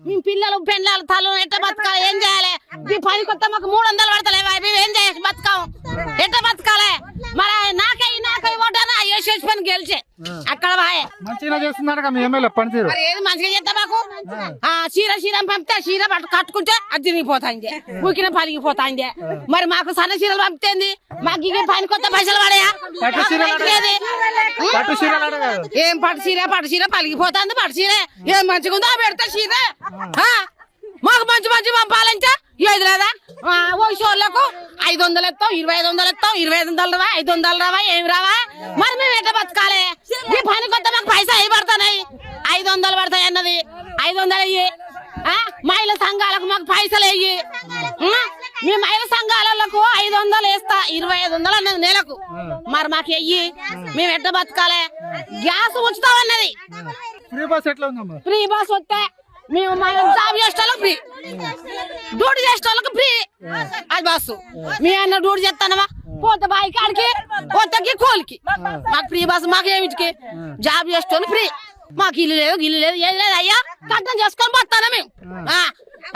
మీ పిల్లలు పెళ్ళాలు తల్లు ఎట్ట బతకాలి ఏం చేయాలి ఈ పని కొత్త మాకు 300 పడతలేవా మేము ఏం చేయాలి బతకాం ఎట్ట బతకాలి మరి నాకై ఓటానా వేసేసి పని గెలిచే అక్కడ బాయే మంచిగా చేస్తున్నాడు మీ ఎమ్మెల్యే పనితీరు మరి ఏది మంచిగా చేస్తా మాకు చీర పంపితే చీర కట్టుకుంటే అది తిరిగిపోతాయింది ఊకిన పలిగిపోతాయింది మరి మాకు సన్న చీరలు పంపితేంది మాకు ఇక పని కొత్త పైసలు పడాయా ఏం పట్టు చీర పలిగిపోతుంది పట్టు చీర ఏం మంచిగా ఉందో పెడతా చీర మాకు మంచి పంపాలంటే ఏది లేదా ఓషోళ్ళకు 500 ఎత్తాం 2500 ఎత్తాం 2500 రావా 500 రావా ఏమి రావా మరి మేము ఎట్లా బతకాలి ఈ పని కొత్త మాకు పైసా అవి పడతాయి 500 పడతాయి అన్నది 500 అయ్యి మహిళా సంఘాలకు మాకు పైసలు అయ్యి మీ మహిళా సంఘాలకు 500 వేస్తా 2500 అన్నది నెలకు మరి మాకు అయ్యి మేము ఎట్లా బతకాలి గ్యాస్ ఉంచుతామన్నది ఫ్రీ బస్ వస్తే మేము జాబ్ చేసే వాళ్ళకి ఫ్రీ డ్యూటీ చేసే వాళ్ళకి ఫ్రీ అది బస్సు మీ అన్న డ్యూటీ చేస్తానవా పోతే బాయి కాడికి పోతకి కోలికి మాకు ఫ్రీ బస్సు మాకు ఏమిటికి జాబ్ చేస్తే ఫ్రీ మాకు ఇల్లు లేదు ఏం లేదు అయ్యా కట్టం చేసుకొని పోతానా మేము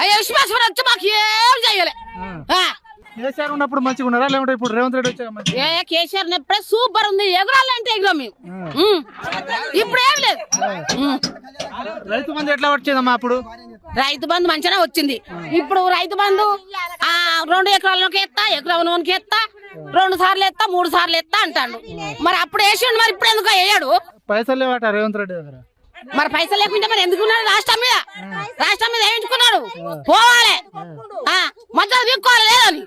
అయ్యా విశ్వాసం వచ్చి మాకు ఏం చెయ్యలే కేసీఆర్ ఉన్నప్పుడు మంచిగా ఉన్నారా లేకుంటే ఇప్పుడు రేవంత్ రెడ్డి వచ్చాక కేసీఆర్ ఎప్పుడే సూపర్ ఉంది ఎగురాలంటే ఎగురాం మేము ఇప్పుడు ఏం లేదు రైతు బంధు ఎట్లా వచ్చిందమ్మా అప్పుడు రైతు బంధు మంచిగా వచ్చింది ఇప్పుడు రైతు బంధు 2 ఎకరాలకి ఎత్తా ఎకరానికి ఎత్తా 2 సార్లు ఎత్తా 3 సార్లు ఎత్తా అంటాడు మరి అప్పుడు వేసిండు మరి ఇప్పుడు ఎందుకు వేయడు పైసలు లేవట రేవంత్ రెడ్డి దగ్గర మరి పైసలు లేకుంటే మరి ఎందుకున్నాడు రాష్ట్రం మీద వేయించుకున్నాడు పోవాలి మధ్యలో దిక్కోవాలి లేదని